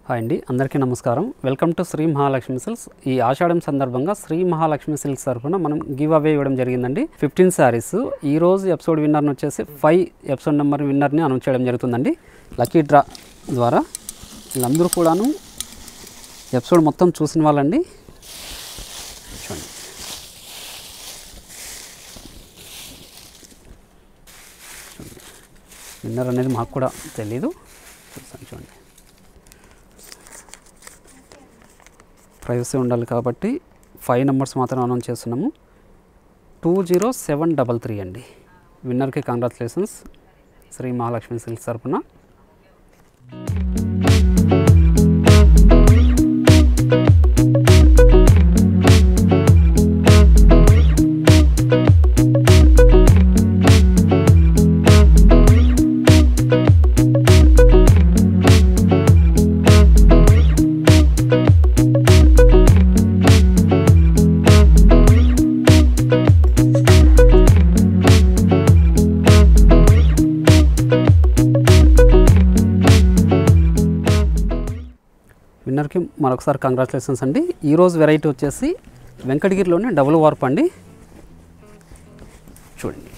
Hi అండి, అందరికీ నమస్కారం. Welcome to Shri Mahalakshmi silks. ఈ ఆషాఢం సందర్భంగా శ్రీ మహాలక్ష్మి సిల్క్స్ తరఫున మనం గివ్ అవే ఇవ్వడం జరిగిందండి. 15 శారీస్. ఈ రోజు ఎపిసోడ్ విన్నర్ని వచ్చేసి 5 ఎపిసోడ్ నెంబర్ విన్నర్ని అనౌన్స్ చేయడం జరుగుతుందండి. లక్కీ డ్రా ద్వారా వీళ్ళందరూ కూడాను ఎపిసోడ్ మొత్తం చూసిన వాళ్ళండి. చూడండి, విన్నర్ అనేది మాకు కూడా తెలీదు. చూడండి, ప్రైవసీ ఉండాలి కాబట్టి 5 నెంబర్స్ మాత్రం అనౌన్స్ చేస్తున్నాము. 20733 అండి. విన్నర్కి కంగ్రాచులేషన్స్ శ్రీ మహాలక్ష్మి సిల్క్స్ తరఫున. విన్నర్కి మరొకసారి కంగ్రాచులేషన్స్ అండి. ఈరోజు వెరైటీ వచ్చేసి వెంకటగిరిలోనే డబుల్ వార్ప్ అండి. చూడండి,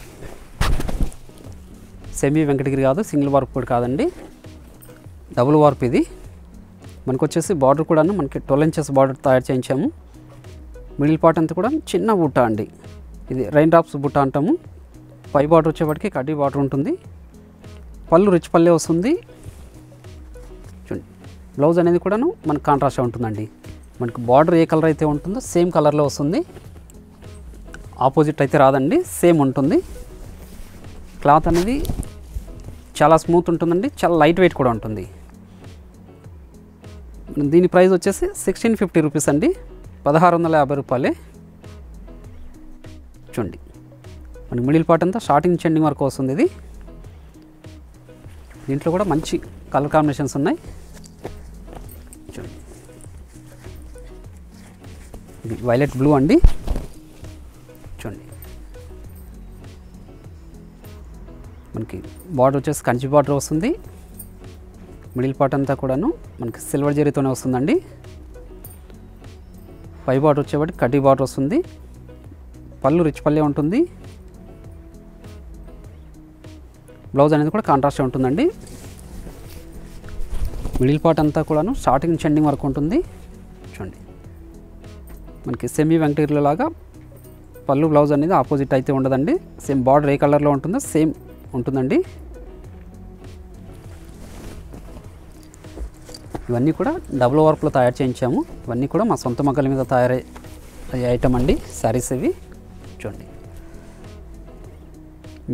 సెమీ వెంకటగిరి కాదు, సింగిల్ వార్ప్ కూడా కాదండి, డబుల్ వార్ప్. ఇది మనకు వచ్చేసి బార్డర్ కూడా మనకి 12 ఇంచెస్ బార్డర్ తయారు చేయించాము. మిడిల్ పార్ట్ అంతా కూడా చిన్న బుట్ట అండి. ఇది రైన్ డ్రాప్స్ బుట్ట అంటాము. పై బార్డర్ వచ్చేప్పటికి కడ్డీ బార్డర్ ఉంటుంది. పళ్ళు రిచ్ పల్లె వస్తుంది. బ్లౌజ్ అనేది కూడాను మనకు కాంట్రాస్ట్ ఉంటుందండి. మనకు బార్డర్ ఏ కలర్ అయితే ఉంటుందో సేమ్ కలర్లో వస్తుంది. ఆపోజిట్ అయితే రాదండి, సేమ్ ఉంటుంది. క్లాత్ అనేది చాలా స్మూత్ ఉంటుందండి, చాలా లైట్ వెయిట్ కూడా ఉంటుంది. దీని ప్రైస్ వచ్చేసి 1650 రూపీస్ అండి, 1650 రూపాయలే. చూడండి, మనకి మిడిల్ పార్ట్ అంతా స్టార్టింగ్ ఎండింగ్ వరకు వస్తుంది. ఇది దీంట్లో కూడా మంచి కలర్ కాంబినేషన్స్ ఉన్నాయి. ఇది వైలెట్ బ్లూ అండి. చూడండి, మనకి బార్డర్ వచ్చేసి కంచి బార్డర్ వస్తుంది. మిడిల్ పార్ట్ అంతా కూడాను మనకి సిల్వర్ జరీతోనే వస్తుందండి. పై బార్డర్ వచ్చేవాటి కడ్డీ బార్డర్ వస్తుంది. పళ్ళు రిచ్ పల్లె ఉంటుంది. బ్లౌజ్ అనేది కూడా కాంట్రాస్ట్ ఉంటుందండి. మిడిల్ పార్ట్ అంతా కూడాను స్టార్టింగ్ నుంచి ఎండింగ్ వరకు ఉంటుంది. చూడండి, మనకి సెమీ వెంకటగిరిలో లాగా పళ్ళు బ్లౌజ్ అనేది ఆపోజిట్ అయితే ఉండదండి. సేమ్ బార్డర్ ఏ కలర్లో ఉంటుందో సేమ్ ఉంటుందండి. ఇవన్నీ కూడా డబుల్ వర్క్లో తయారు చేయించాము. ఇవన్నీ కూడా మా సొంత మగ్గల మీద తయారయ్యే ఐటమ్ అండి. శారీస్ ఇవి చూడండి,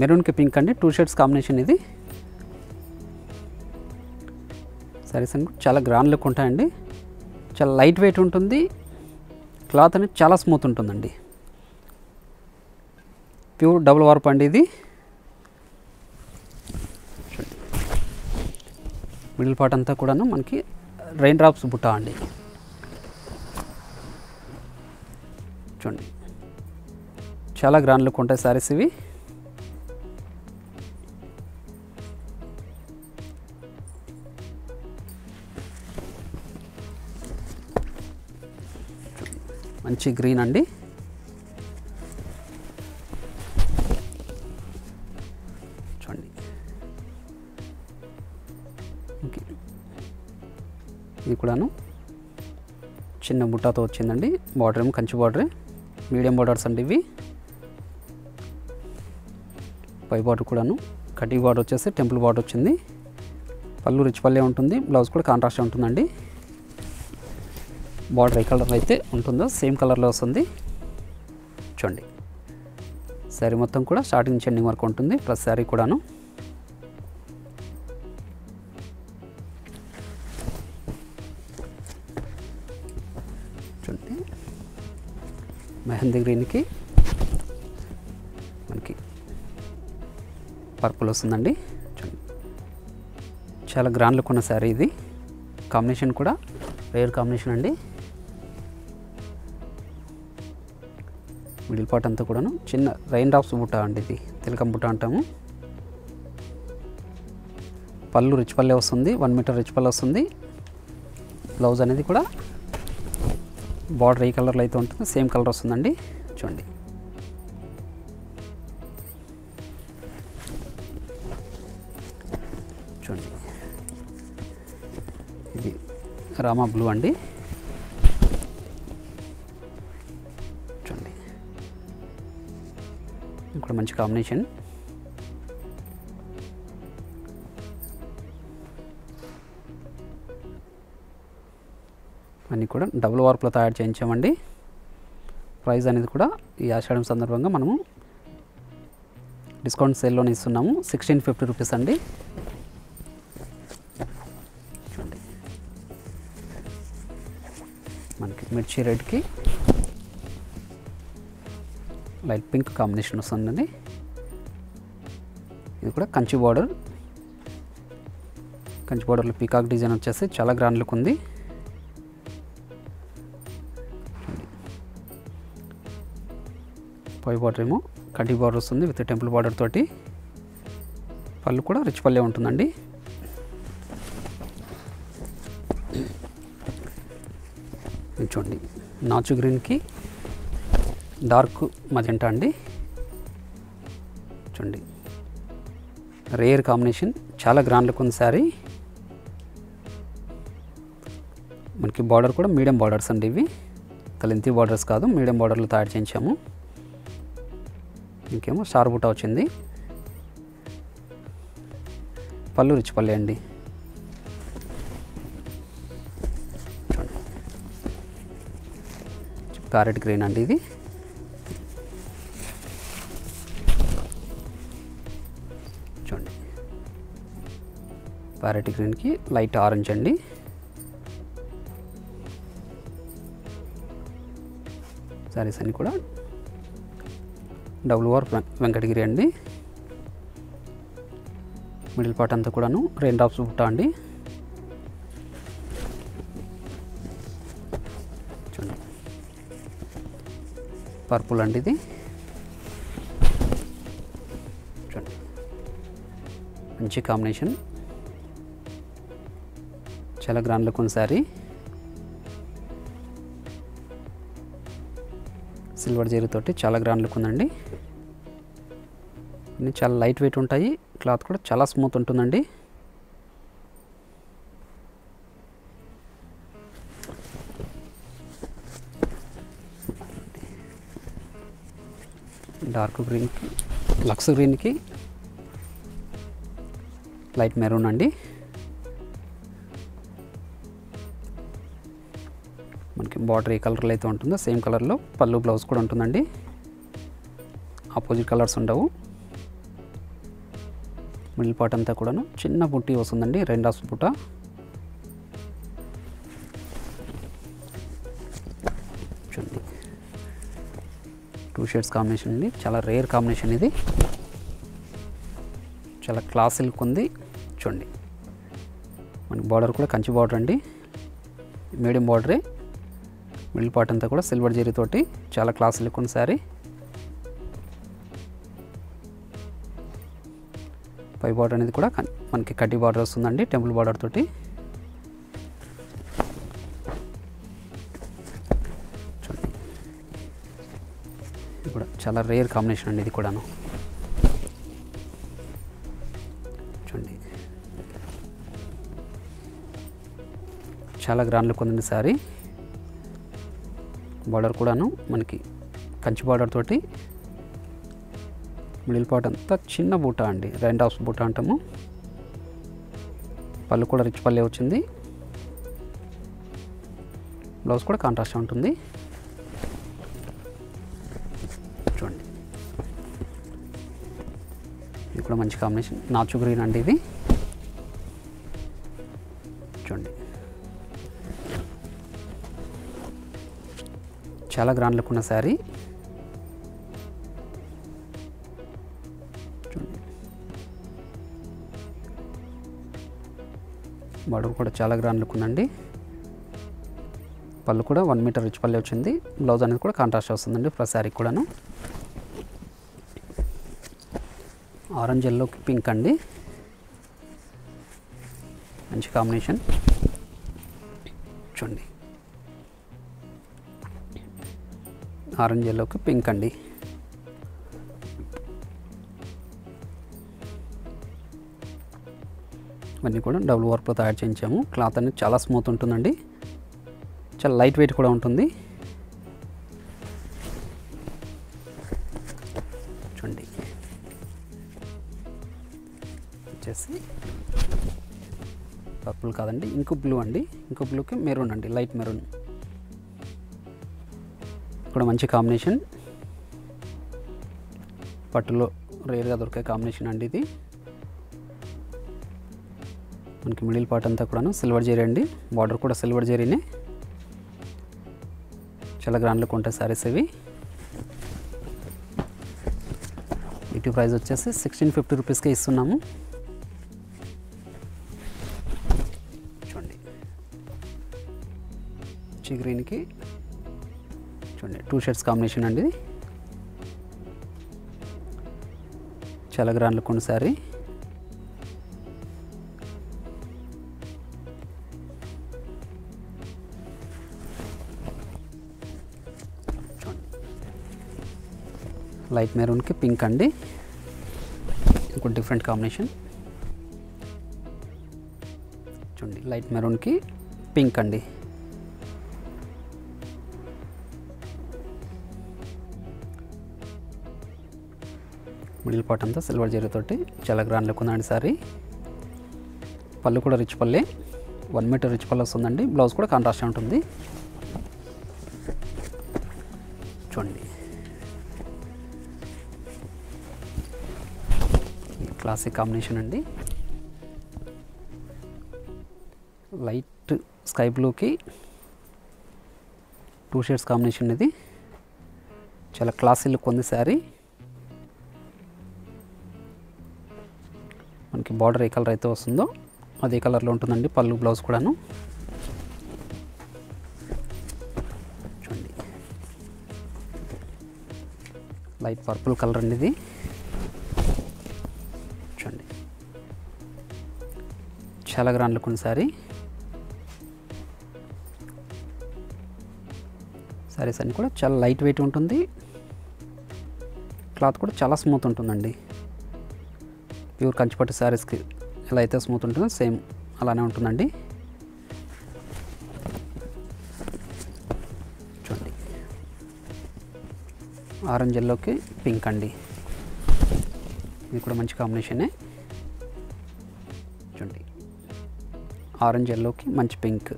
మెరూన్కి పింక్ అండి, 2 షేడ్స్ కాంబినేషన్. ఇది శారీస్ అన్ని చాలా గ్రాండ్ లుక్ ఉంటాయండి. చాలా లైట్ వెయిట్ ఉంటుంది. క్లాత్ అనేది చాలా స్మూత్ ఉంటుందండి. ప్యూర్ డబుల్ వార్ప్ అండి. ఇది మిడిల్ పార్ట్ అంతా కూడాను మనకి రైన్ డ్రాప్స్ బుట్ట అండి. చూడండి, చాలా గ్రాండ్ లుక్ ఉంటాయి శారీస్ ఇవి. మంచి గ్రీన్ అండి. చూడండి, ఇది కూడాను చిన్న బుట్టాతో వచ్చిందండి. బార్డర్ ఏమో కంచి బార్డరే, మీడియం బార్డర్స్ అండి ఇవి. పై బార్డర్ కూడాను కటింగ్ బార్డర్ వచ్చేసి టెంపుల్ బార్డర్ వచ్చింది. పళ్ళు రిచ్ పల్లె ఉంటుంది. బ్లౌజ్ కూడా కాంట్రాస్ట్ ఉంటుందండి. బార్డర్ ఏ కలర్ అయితే ఉంటుందో సేమ్ కలర్లో వస్తుంది. చూడండి, శారీ మొత్తం కూడా స్టార్టింగ్ నుంచి ఎండింగ్ వరకు ఉంటుంది. ప్లస్ శారీ కూడాను. చూడండి, మెహందీ గ్రీన్కి మనకి పర్పుల్ వస్తుందండి. చూడండి, చాలా గ్రాండ్ లుక్ ఉన్న శారీ ఇది. కాంబినేషన్ కూడా రేర్ కాంబినేషన్ అండి. మిడిల్ పార్ట్ అంతా కూడాను చిన్న రైన్ డ్రాప్స్ బుట్ట అండి. ఇది తిలకం బుట్ట అంటాము. పళ్ళు రిచ్ పల్లె వస్తుంది, 1 మీటర్ రిచ్ పల్లె వస్తుంది. బ్లౌజ్ అనేది కూడా బార్డర్ ఏ కలర్లో అయితే ఉంటుందో సేమ్ కలర్ వస్తుందండి. చూడండి, చూడండి ఇది రామా బ్లూ అండి. చూడండి, ఇక్కడ మంచి కాంబినేషన్. అన్నీ కూడా డబుల్ వర్క్లో తయారు చేయించామండి. ప్రైస్ అనేది కూడా ఈ ఆషాఢం సందర్భంగా మనము డిస్కౌంట్ సేల్లోనే ఇస్తున్నాము. 1650 రూపీస్ అండి. చూడండి, మనకి మిర్చి రెడ్కి లైట్ పింక్ కాంబినేషన్ వస్తుందండి. ఇది కూడా కంచి బార్డర్. కంచి బార్డర్లో పీకాక్ డిజైన్ వచ్చేసి చాలా గ్రాండ్ లుక్ ఉంది. పై బార్డర్ ఏమో కడ్డీ బార్డర్ వస్తుంది విత్ టెంపుల్ బార్డర్ తోటి. పళ్ళు కూడా రిచ్ పల్లె ఉంటుందండి. చూడండి, నాచు గ్రీన్కి డార్క్ మజెంటా అండి. చూడండి, రేర్ కాంబినేషన్, చాలా గ్రాండ్ లుక్ ఉంది శారీ. మనకి బార్డర్ కూడా మీడియం బార్డర్స్ అండి. ఇవి లెంతీ బార్డర్స్ కాదు, మీడియం బార్డర్లో తయారు చేయించాము. ఇంకేమో స్టార్ బుట్ట వచ్చింది. పళ్ళు రిచ్ పల్లె అండి. ప్యారెట్ గ్రీన్ అండి ఇది. చూడండి, ప్యారెట్ గ్రీన్కి లైట్ ఆరెంజ్ అండి. సారీస్ అన్నీ కూడా డబుల్ వర్క్ వెంకటగిరి అండి. మిడిల్ పార్ట్ అంతా కూడాను రెయిన్ డ్రాప్స్ బుట్ట అండి. చూడండి, పర్పుల్ అండి ఇది. చూడండి, మంచి కాంబినేషన్, చాలా గ్రాండ్ లుక్ ఉంది శారీ. సిల్వర్ జరీతోటి చాలా గ్రాండ్ లుక్ ఉందండి. ఇన్ని చాలా లైట్ వెయిట్ ఉంటాయి. క్లాత్ కూడా చాలా స్మూత్ ఉంటుందండి. డార్క్ గ్రీన్కి లక్స్ గ్రీన్కి లైట్ మెరూన్ అండి. మనకి బార్డర్ ఏ కలర్లో అయితే ఉంటుందో సేమ్ కలర్లో పళ్ళు బ్లౌజ్ కూడా ఉంటుందండి. ఆపోజిట్ కలర్స్ ఉండవు. మిడిల్ పార్ట్ అంతా కూడాను చిన్న బుట్టి వస్తుందండి, రెయిన్ డ్రాప్స్ బుట్ట. చూడండి, 2 షేడ్స్ కాంబినేషన్ అండి. చాలా రేర్ కాంబినేషన్ ఇది. చాలా క్లాస్ లుక్ ఉంది. చూడండి, మనకి బార్డర్ కూడా కంచి బార్డర్ అండి, మీడియం బార్డరే. మిడిల్ పార్ట్ అంతా కూడా సిల్వర్ జరీతోటి చాలా క్లాస్ లుక్ ఉంది శారీ. పై బార్డర్ అనేది కూడా మనకి కడ్డీ బార్డర్ వస్తుందండి, టెంపుల్ బార్డర్ తోటి. చూడండి, ఇది కూడా చాలా రేర్ కాంబినేషన్ అండి. ఇది కూడాను చూడండి, చాలా గ్రాండ్ లుక్ ఉందండి శారీ. బార్డర్ కూడాను మనకి కంచి బార్డర్ తోటి. మిడిల్ పార్ట్ అంతా చిన్న బూట అండి, రెయిన్ డ్రాప్స్ బూట అంటాము. పళ్ళు కూడా రిచ్ పల్లె వచ్చింది. బ్లౌజ్ కూడా కాంట్రాస్ట్ ఉంటుంది. చూడండి, ఇది కూడా మంచి కాంబినేషన్, నాచు గ్రీన్ అండి ఇది. చూడండి, చాలా గ్రాండ్ లుక్ ఉన్న శారీ. చూడండి, బార్డర్ కూడా చాలా గ్రాండ్ లుక్ ఉందండి. పళ్ళు కూడా 1 మీటర్ రిచ్ పల్లె వచ్చింది. బ్లౌజ్ అనేది కూడా కాంట్రాస్ట్ వస్తుందండి ప్రతి శారీకి కూడాను. ఆరెంజ్ ఎల్లోకి పింక్ అండి, మంచి కాంబినేషన్. చూడండి ఆరెంజ్ ఎల్లోకి పింక్ అండి. ఇవన్నీ కూడా డబుల్ వర్క్తో తయారు చేయించాము. క్లాత్ అనేది చాలా స్మూత్ ఉంటుందండి, చాలా లైట్ వెయిట్ కూడా ఉంటుంది. చూడండి వచ్చేసి పర్పుల్ కాదండి, ఇంకో బ్లూ అండి. ఇంకో బ్లూకి మెరూన్ అండి, లైట్ మెరూన్ కూడా మంచి కాంబినేషన్. పట్టులో రేర్గా దొరికే కాంబినేషన్ అండి ఇది. మనకి మిడిల్ పార్ట్ అంతా కూడాను సిల్వర్ జరీ అండి, బార్డర్ కూడా సిల్వర్ జరీనే. చాలా గ్రాండ్ లుక్ ఉంటాయి సారీస్ ఇవి. వీటి ప్రైస్ వచ్చేసి 1650 రూపీస్కే ఇస్తున్నాము. చూడండి చి గ్రీన్కి చూడండి 2 షేడ్స్ కాంబినేషన్ అండి. ఇది చాలా గ్రాండ్ లుక్ ఉంది సారీ. లైట్ మెరూన్కి పింక్ అండి, ఇంకో డిఫరెంట్ కాంబినేషన్. చూడండి లైట్ మెరూన్కి పింక్ అండి. మిడిల్ పార్ట్ అంతా సిల్వర్ జరీతోటి చాలా గ్రాండ్ లుక్ ఉందండి సారీ. పళ్ళు కూడా రిచ్ పల్లే, 1 మీటర్ రిచ్ పళ్ళు వస్తుందండి. బ్లౌజ్ కూడా కాంట్రాస్ట్ ఉంటుంది. చూడండి క్లాసిక్ కాంబినేషన్ అండి. లైట్ స్కై బ్లూకి 2 షేడ్స్ కాంబినేషన్. ఇది చాలా క్లాసీ లుక్ ఉంది శారీ. మనకి బార్డర్ ఏ కలర్ అయితే వస్తుందో అదే కలర్లో ఉంటుందండి పళ్ళు, బ్లౌజ్ కూడాను. చూడండి లైట్ పర్పుల్ కలర్ అండి ఇది. చూడండి చాలా గ్రాండ్ లుక్ ఉంది సారీ. సారీస్ అన్నీ కూడా చాలా లైట్ వెయిట్ ఉంటుంది, క్లాత్ కూడా చాలా స్మూత్ ఉంటుందండి. ప్యూర్ కంచిపట్టు శారీస్కి ఎలా అయితే స్మూత్ ఉంటుందో సేమ్ అలానే ఉంటుందండి. చూడండి ఆరెంజ్ ఎల్లోకి పింక్ అండి, ఇది కూడా మంచి కాంబినేషనే. చూడండి ఆరెంజ్ ఎల్లోకి మంచి పింక్.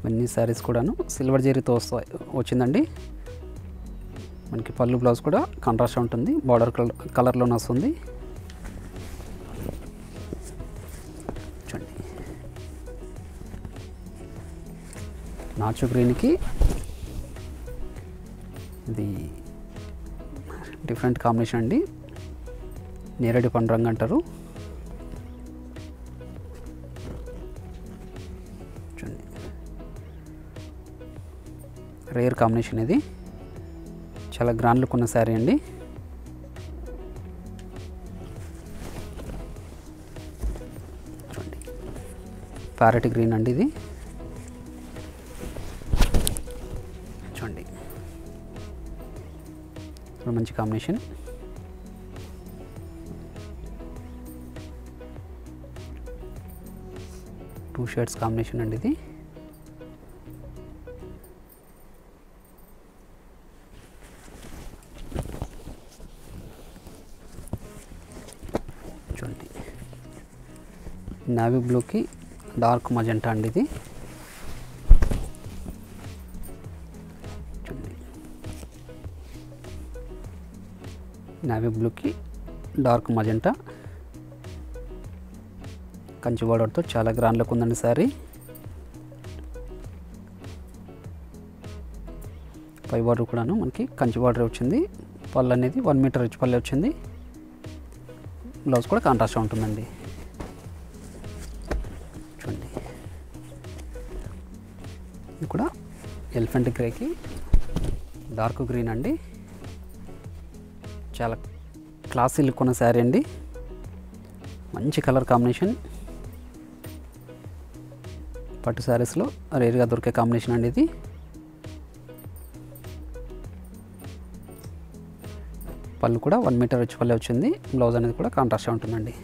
అన్ని శారీస్ కూడాను సిల్వర్ జరీతో వచ్చిందండి. మనకి పళ్ళు, బ్లౌజ్ కూడా కాంట్రాస్ట్ ఉంటుంది, బార్డర్ కలర్లోనే వస్తుంది. చూడండి నాచు గ్రీన్కి ఇది డిఫరెంట్ కాంబినేషన్ అండి, నేరేడు పండు రంగు అంటారు. చూడండి రేర్ కాంబినేషన్ ఇది, చాలా గ్రాండ్ లుక్ ఉన్న శారీ అండి. చూడండి ప్యారెట్ గ్రీన్ అండి ఇది. చూడండి మంచి కాంబినేషన్. టూ షేడ్స్ కాంబినేషన్ అండి ఇది. చూడండి నావీ బ్లూకి డార్క్ మజెంటా అండి ఇది. చూడండి నావీ బ్లూకి డార్క్ మజెంటా కంచి బార్డర్తో చాలా గ్రాండ్ లుక్ ఉందండి సారీ. పై బార్డర్ కూడాను మనకి కంచి బార్డర్ వచ్చింది. పళ్ళు అనేది 1 మీటర్ రిచ్ పళ్ళు వచ్చింది. బ్లౌజ్ కూడా కాంట్రాస్ట్ ఉంటుందండి. చూడండి ఇది కూడా ఎలిఫెంట్ గ్రేకి డార్క్ గ్రీన్ అండి, చాలా క్లాసీ లుక్ ఉన్న శారీ అండి. మంచి కలర్ కాంబినేషన్, పట్టు శారీస్లో రేర్గా దొరికే కాంబినేషన్ అండి ఇది. పళ్ళు కూడా 1 మీటర్ వచ్చి పల్లె వచ్చింది. బ్లౌజ్ అనేది కూడా కాంట్రాస్ట్ ఉంటుందండి.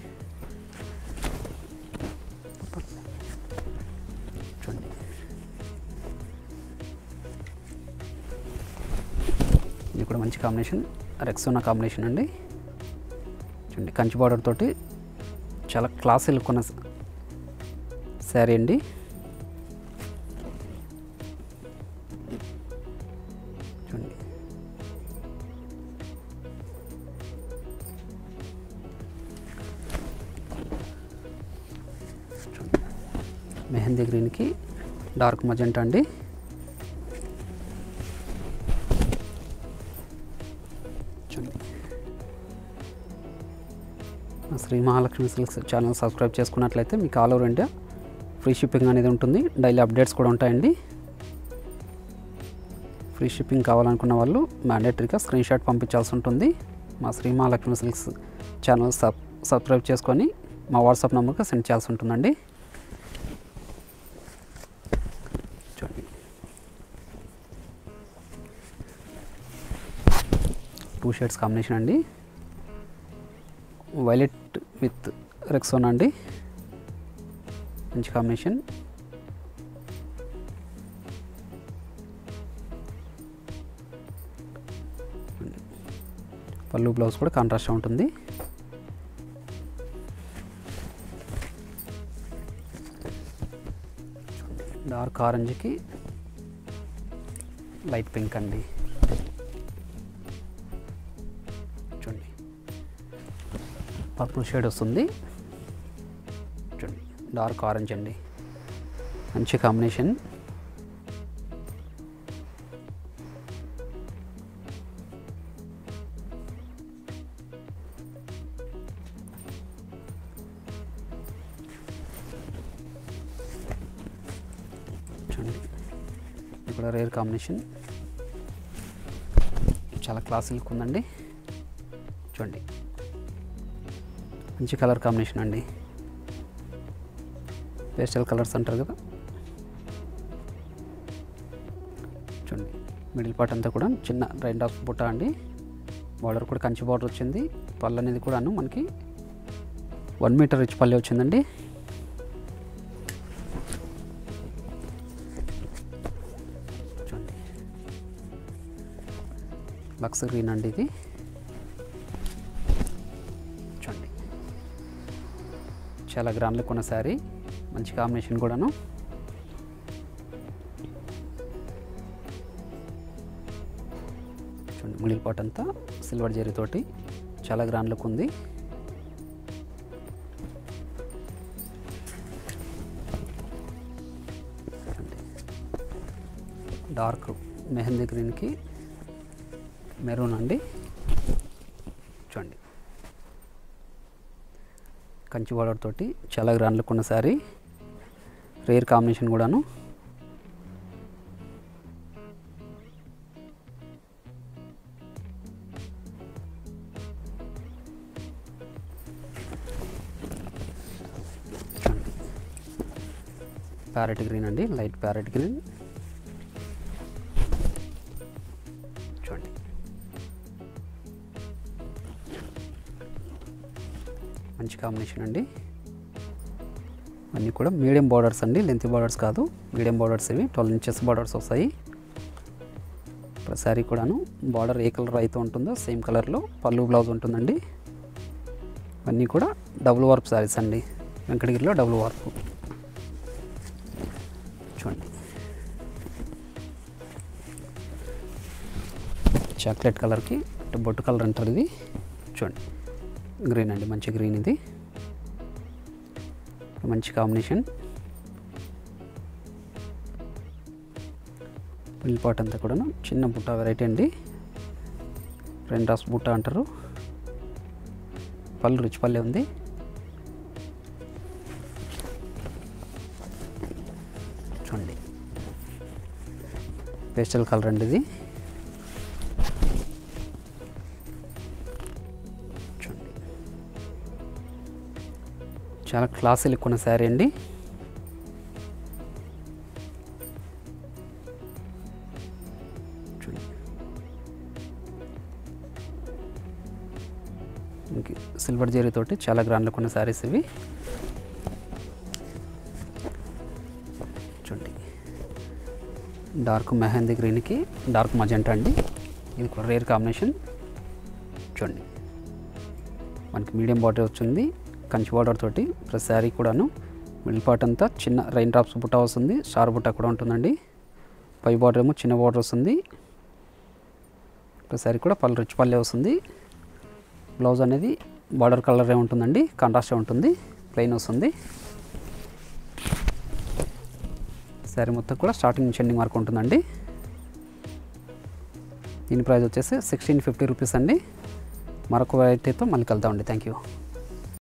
చూడండి, ఇది కూడా మంచి కాంబినేషన్, రెక్సోనా కాంబినేషన్ అండి. చూడండి, కంచి బార్డర్ తోటి చాలా క్లాసీ లుక్ ఉన్న శారీ అండి. చూడండి, మెహందీ గ్రీన్కి డార్క్ మజెంటా అండి. చూడండి, Shri Mahalakshmi silks channel subscribe చేసుకున్నట్లయితే మీకు all over India free shipping అనేది ఉంటుంది. డైలీ అప్డేట్స్ కూడా ఉంటాయండి. ఫ్రీ షిప్పింగ్ కావాలనుకున్న వాళ్ళు మ్యాండేటరీగా స్క్రీన్ షాట్ పంపించాల్సి ఉంటుంది. మా Shri Mahalakshmi silks channel subscribe చేసుకొని మా వాట్సాప్ నెంబర్కి సెండ్ చేయాల్సి ఉంటుందండి. చూడండి, 2 షేడ్స్ కాంబినేషన్ అండి. వైలెట్ విత్ రెక్సోనా అండి, మంచి కాంబినేషన్. పళ్ళు బ్లౌజ్ కూడా కాంట్రాస్ట్ ఉంటుంది. డార్క్ ఆరెంజ్కి లైట్ పింక్ అండి. చూడండి, పర్పుల్ షేడ్ వస్తుంది. చూడండి, డార్క్ ఆరెంజ్ అండి, మంచి కాంబినేషన్. చూడండి, ఇక్కడ రేర్ కాంబినేషన్, చాలా క్లాసీ లుక్ ఉందండి. చూడండి, మంచి కలర్ కాంబినేషన్ అండి. పేస్టల్ కలర్స్ అంటారు కదా. చూడండి, మిడిల్ పార్ట్ అంతా కూడా చిన్న రైన్ డ్రాప్ బుట్ట అండి. బార్డర్ కూడా కంచి బార్డర్ వచ్చింది. పళ్ళు అనేది కూడాను మనకి 1 మీటర్ రిచ్ పల్లె వచ్చిందండి. చూడండి, లక్స్ గ్రీన్ అండి ఇది. చూడండి, చాలా గ్రాండ్ లుక్ ఉన్న శారీ, మంచి కాంబినేషన్ కూడాను. చూడండి, మిడిల్ పార్ట్ అంతా సిల్వర్ జరీతోటి చాలా గ్రాండ్ లుక్ ఉంది. డార్క్ మెహందీ గ్రీన్కి మెరూన్ అండి. చూడండి, కంచి బార్డర్ తోటి చాలా గ్రాండ్ లుక్ ఉన్న శారీ, రేర్ కాంబినేషన్ కూడాను. ప్యారెట్ గ్రీన్ అండి, లైట్ ప్యారెట్ గ్రీన్. చూడండి, మంచి కాంబినేషన్ అండి. అన్నీ కూడా మీడియం బార్డర్స్ అండి, లెంత్ బార్డర్స్ కాదు, మీడియం బార్డర్స్ ఇవి. 12 ఇంచెస్ బార్డర్స్ వస్తాయి. శారీ కూడాను బార్డర్ ఏ కలర్ అయితే ఉంటుందో సేమ్ కలర్లో పళ్ళు బ్లౌజ్ ఉంటుందండి. అన్నీ కూడా డబుల్ వార్ప్ శారీస్ అండి, వెంకటగిరిలో డబుల్ వార్ప్. చూడండి, చాక్లెట్ కలర్కి బొట్టు కలర్ అంటారు ఇది. చూడండి, గ్రీన్ అండి, మంచి గ్రీన్ ఇది, మంచి కాంబినేషన్. మిల్ పాట్ అంతా కూడా చిన్న బుట్ట వెరైటీ అండి, 2 డ్రాప్స్ బుట్ట అంటారు. పళ్ళు రిచ్ పల్లె ఉంది. చూడండి, పేస్టల్ కలర్ అండి ఇది. చూడండి, చాలా క్లాసీ లుక్ ఉన్న శారీ అండి. సిల్వర్ జరీతోటి చాలా గ్రాండ్ లుక్ ఉన్న శారీస్ ఇవి. చూడండి, డార్క్ మెహందీ గ్రీన్కి డార్క్ మజెంటా అండి. ఇది ఒక రేర్ కాంబినేషన్. చూడండి, మనకి మీడియం బార్డర్ వచ్చింది కంచి బార్డర్ తోటి. ప్లస్ శారీ కూడాను మిడిల్ పార్ట్ అంతా చిన్న రైన్ డ్రాప్స్ బుట్ట వస్తుంది, స్టార్ బుట్ట కూడా ఉంటుందండి. పై బార్డర్ ఏమో చిన్న బార్డర్ వస్తుంది. ప్లస్ శారీ కూడా పళ్ళు రిచ్ పల్లె వస్తుంది. బ్లౌజ్ అనేది బార్డర్ కలరే ఉంటుందండి, కాంట్రాస్ట్ ఉంటుంది, ప్లెయిన్ వస్తుంది. శారీ మొత్తం కూడా స్టార్టింగ్ నుంచి ఎండింగ్ వరకు ఉంటుందండి. దీని ప్రైస్ వచ్చేసి 1650 రూపీస్ అండి. మరొక వెరైటీతో మళ్ళీ కలుద్దామండి. Thank you.